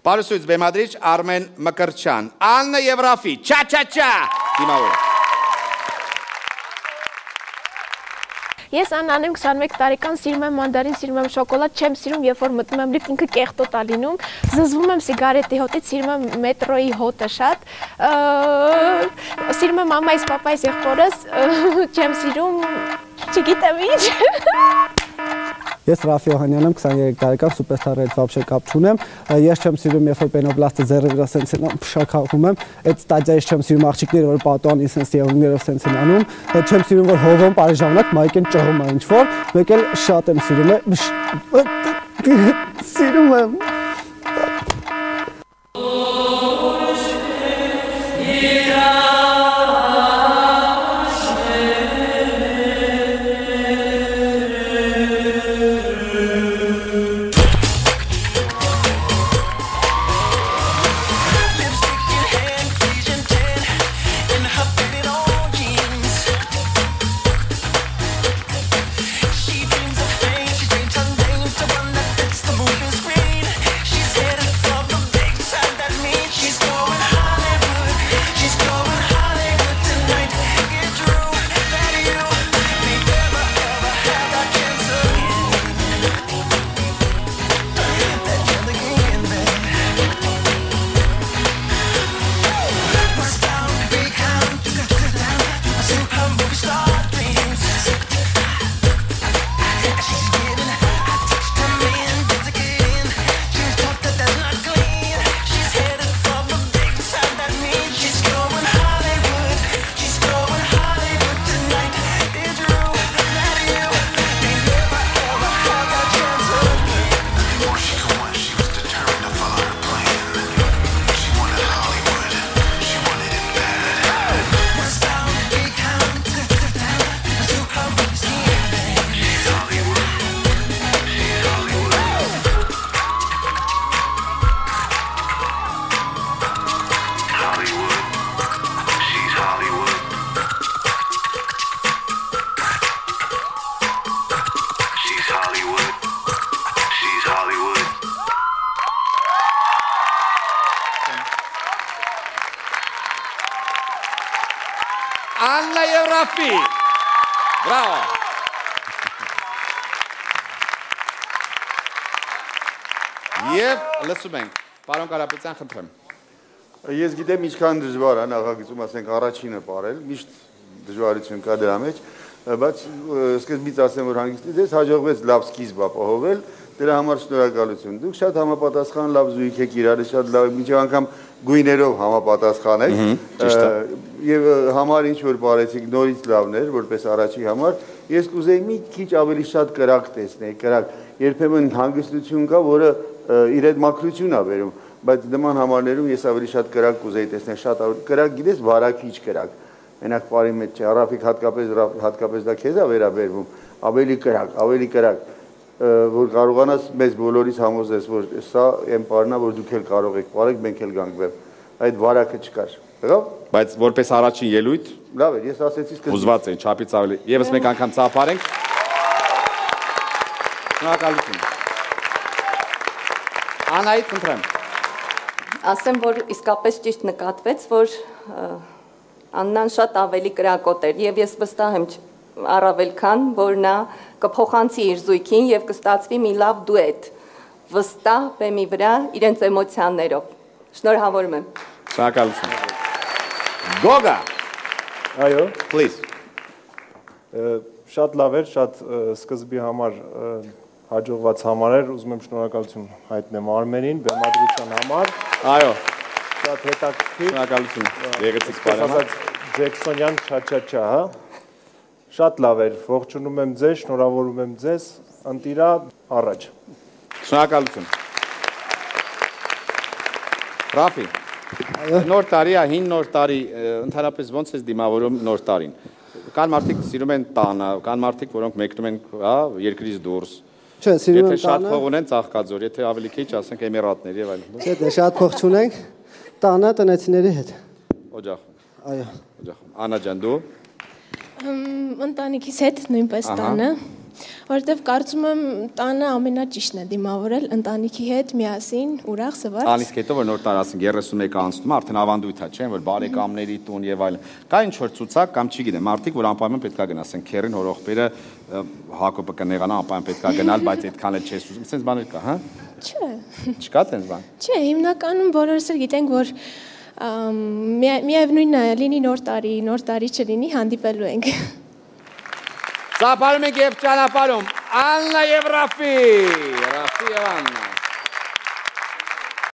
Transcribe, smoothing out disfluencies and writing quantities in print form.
Պարուսույց բեմադրիչ Արմեն Մկրտչյան, Աննա և Ռաֆի, չա-չա-չա, դիմավոր։ Ես Աննան եմ 21 տարեկան, սիրում եմ մանդարին, սիրում եմ շոկոլադ, չեմ սիրում, երբ որ մտնում եմ լիֆտ, ինքը կեղտոտ ա լինում, զզվում եմ սիգարետի հոտից, սիրում եմ մետրոյի հոտը շատ, սիրում եմ մամայիս, պապայիս, եղբորս, չեմ սիրում, չգիտեմ ինչ։ Ես Ռաֆի Օհանյան եմ, 23 տարեկան, սուպերստարի հետ вообще կապ չունեմ։ Ես չեմ սիրում, երբ որ պենոբլաստը ձեռի վրա սենց են փշակաղում եմ, այդ ստադիայից չեմ սիրում աղջիկները, որ պատոհանի սենց եղունգներով սենց են անում։ Չեմ սիրում, որ հովում բարի ժամանակ մայքեն ճղում է ինչ-որ, մեկ էլ շատ եմ սիրում, սիրում եմ։ Աննա և Ռաֆի, բրավո։ Եվ լսում ենք, պարոն Կարապետյան, խնդրեմ։ Ես գիտեմ ինչքան դժվար է նախագծում, ասենք առաջինը պարել, միշտ դժվարություն կա դրա մեջ, բայց սկզբից ասեմ, որ հանգիստից ես հաջողվեց լավ սկիզբ ապահովել, դրա համար շնորհակալություն։ Դուք շատ համապատասխան լավ զույգ եք իրար, շատ լավ, մինչև անգամ գույներով համապատասխան եք, եւ համար ինչ որ բարեցիք նորից լավն էր, որպես առաջի համար, ես կուզեի մի քիչ ավելի շատ կրակ տեսնել, կրակ, երբեմն հանգստություն կա, որը իր հետ մաքրություն է բերում, բայց նման համարներում ես ավելի շատ կրակ կուզեի տեսնել, շատ ավելի կրակ, գիտես, վարակիչ կրակ, մենակ բարի մեջ չէ, Ռաֆիկ հատկապես դա քեզ է վերաբերվում, ավելի կրակ, որ կարողանաս մեզ բոլորիս համոզես, որ սա այն բառն է, որ դուք էլ կարող եք բարեք, մենք էլ գանք բեմ, այդ վարակը չկար, եղավ? Բայց որպես առաջին ելույթ, լավ էր, ես ասեցի սկզբից, ուզված են, չափից ավելի, եւս մեկ անգամ ծափարենք, շնորհակալություն, Աննայիդ խնդրեմ, ասեմ, որ իսկապես ճիշտ նկատվեց, որ Աննան շատ ավելի կրակոտ էր եւ ես վստահ եմ առավել քան, որ նա կփոխանցի իր զույգին եւ կստացվի մի լավ դուետ, վստահ բեմի վրա իրենց էմոցիաներով։ Շնորհավորում եմ։ Շնորհակալություն։ Գոգա։ Այո, please։ Շատ լավ էր, շատ սկզբի համար հաջողված համար էր, ուզում եմ շնորհակալություն հայտնեմ Արմենին, բեմադրության համար։ Այո։ Շատ հետաքրքիր։ Շնորհակալություն։ Եղեցիք բարեմա։ Ջեքսոնյան չա-չա-չա, հա։ Շատ լավ էր, ողջունում եմ ձեզ, շնորհավորում եմ ձեզ, ընտիրա առաջ։ Շնորհակալություն։ Ռաֆի, նոր տարի է, հին նոր տարի, ընդհանրապես ոնց ես դիմավորում նոր տարին։ Կան մարդիկ սիրում են տանը, կան մարդիկ, որոնք մեկնում են երկրից դուրս։ Չէ, սիրում եմ Եթե շատ տանը։ փող ունեն Ծաղկաձոր, եթե ավելի քիչ, ասենք Էմիրատներ եւ այլն։ Չէ, շատ փող չունենք, տանը տնեցիների հետ։ Օջախում։ Այո։ Օջախում։ Աննա ջան, դու։ Ընտանիքիս հետ նույնպես տանը։ Որովհետև կարծում եմ տանը ամենաճիշտն է դիմավորել ընտանիքի հետ միասին, ուրախ զվարճ։ Անիսկ հետո որ նոր տարի ասենք 31 անցնում, արդեն ավանդույթ է, չէ՞, որ բարեկամների տուն եւ այլն։ Կա ինչ որ ցուցակ կամ չգիտեմ, մարդիկ որ անպայման պետքա գնա, ասենք քերին հորողբերը Հակոբը կնեղանա, անպայման պետքա գնալ, բայց այդքան էլ չես ուզում, sense բաներ կա, հա։ Չէ։ Չկա տենց բան։ Չէ, հիմնականում բոլորս էլ գիտենք, որ միևնույնն է, լինի նոր տարի չլինի, հանդիպելու ենք։ Ծափարում ենք եւ ճանապարհում Աննա եւ Ռաֆի, Ռաֆի եւ Աննա։